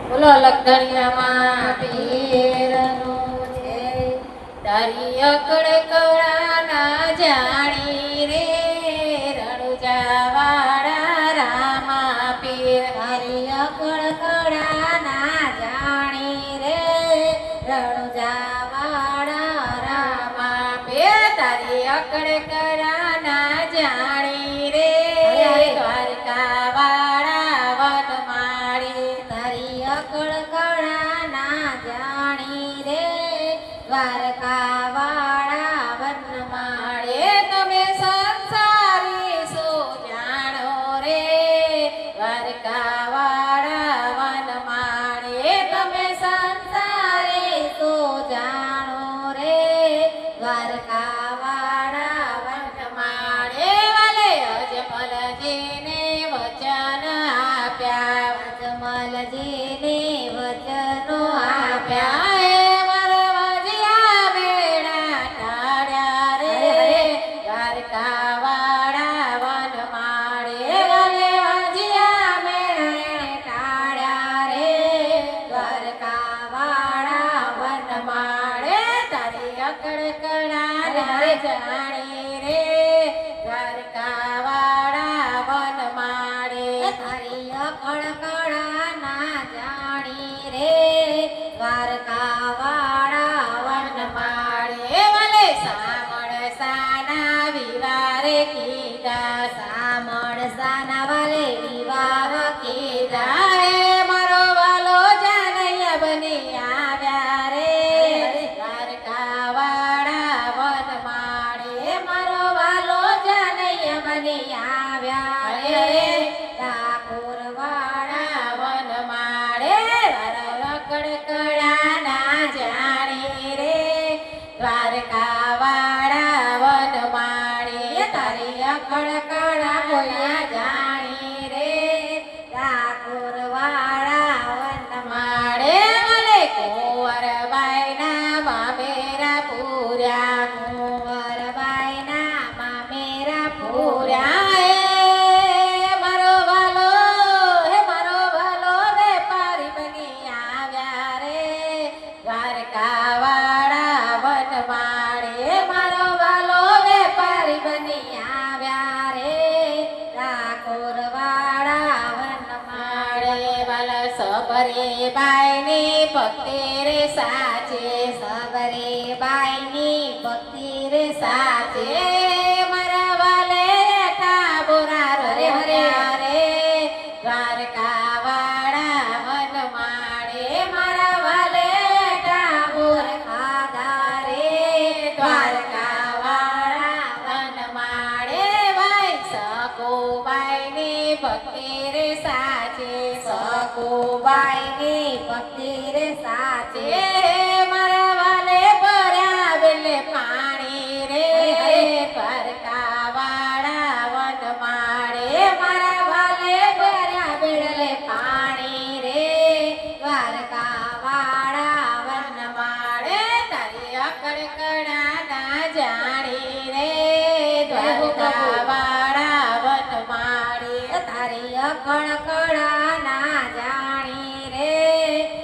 બોલો લખણિયામાં પીરનું છે તારી અકડ કળા ના જાણી રે રણુજાવાળા રામા પીર તારી અકડ કળા ના જાણી રે રણુજાવાળા રામા પીર તારી અકડ કળા ના જાણી રે દ્વારકાવાળા વનમાળી તારી અકડ કળા ના જાણી રે દ્વારકાવાળા વનમાળે તમે સંસારી શું જાણો રે દ્વારકાવાળા વનમાળે તમે સંસારી શું જાણો રે દ્વારકાવાળા વનમાળે વાલે અજમલજીને વચન આપ્યા અજમલજીને વચનો આપ્યા દ્વારકાવાળા વનમાળે વાલે વાજિયા મેળે ટાળ્યા રે દ્વારકાવાળા વનમાળે તારી અકડ કળા ના જાણી રે દ્વારકાવાળા વનમાળે તારી અકડ કળા ના જાણી રે દ્વારકાવાળા વનમાળે વાલે સામળ સાના વિવારે કીધા સામણસાના વાલે વિવાહ કીધા રે મારો વાલો જાનૈયા બની આવ્યા રે દ્વારકાવાળા વનમાળે મારો વાલો જાનૈયા બની આવ્યા રે ઠાકોરવાળા વનમાળે રકડ કળા ના જાણી રે દ્વારકાવાળા વનમાળે તારી અકડ કળા બોલ્યા જાણી રે ઠાકોરવાળા વનમાળે વાલે કુંવરબાઈના મામેરા પૂર્યા કુંવરબાઈના મામેરા પૂર્યા મારો વાલો વેપારી બની આવ્યા રે દ્વારકાવાળા વનમાળે મારો વાલો વેપારી બની આવ્યા રે ઠાકોરવાળા વનમાળે વાલા સબરે બાઈની ભક્તિ રે સાચે સબરે બાઈની ભક્તિ રે સાચે મારા વાલે ઠાબોરા રે હર્યા રે દ્વારકાવાળા વનમાળે મારા વાલે ઠાકોર ખાધા રે દ્વારકાવાળા વનમાળે ભાઈ સકુબાઈની ભક્તિ રે સાચે સકુબાઈની ભક્તિ રે સાચે મારા વાલે ભર્યા બેલે પાણી રે દ્વારકાવાળા વનમાળે મારા વાલે ભર્યા બેડલે પાણી રે દ્વારકાવાળા વનમાળે તારી અકડ કળા ના જાણી રે દ્વારકાવાળા વનમાળે તારી અકળ કળા ના જાણી રે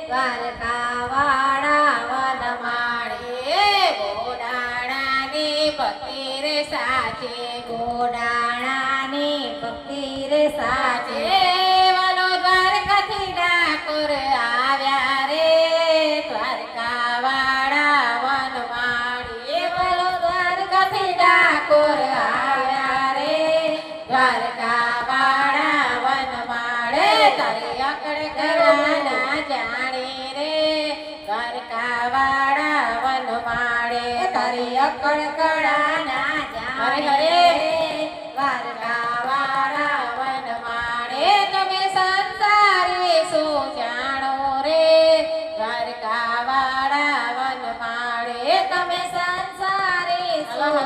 દ્વારકાવાળા વનમાળે ગોડાણાની ભક્તિ રે સાચે ગોડાણાની ભક્તિ રે સાચે વાલો દ્વારકાથી ડાકોર આવ્યા રે દ્વારકાવાળા વનમાળે વાલો દ્વારકાથી ડાકોર આવ્યા રે દ્વારકાવાળા વનમાળે તારી અકડ કળા ના જાણી રે દ્વારકાવાળા વનમાળે તારી અકડ કળા ના જાણી રે દ્વારકાવાળા વનમાળે તમે સંસારી શું જાણો રે દ્વારકાવાળા વનમાળે તમે સંસારી શું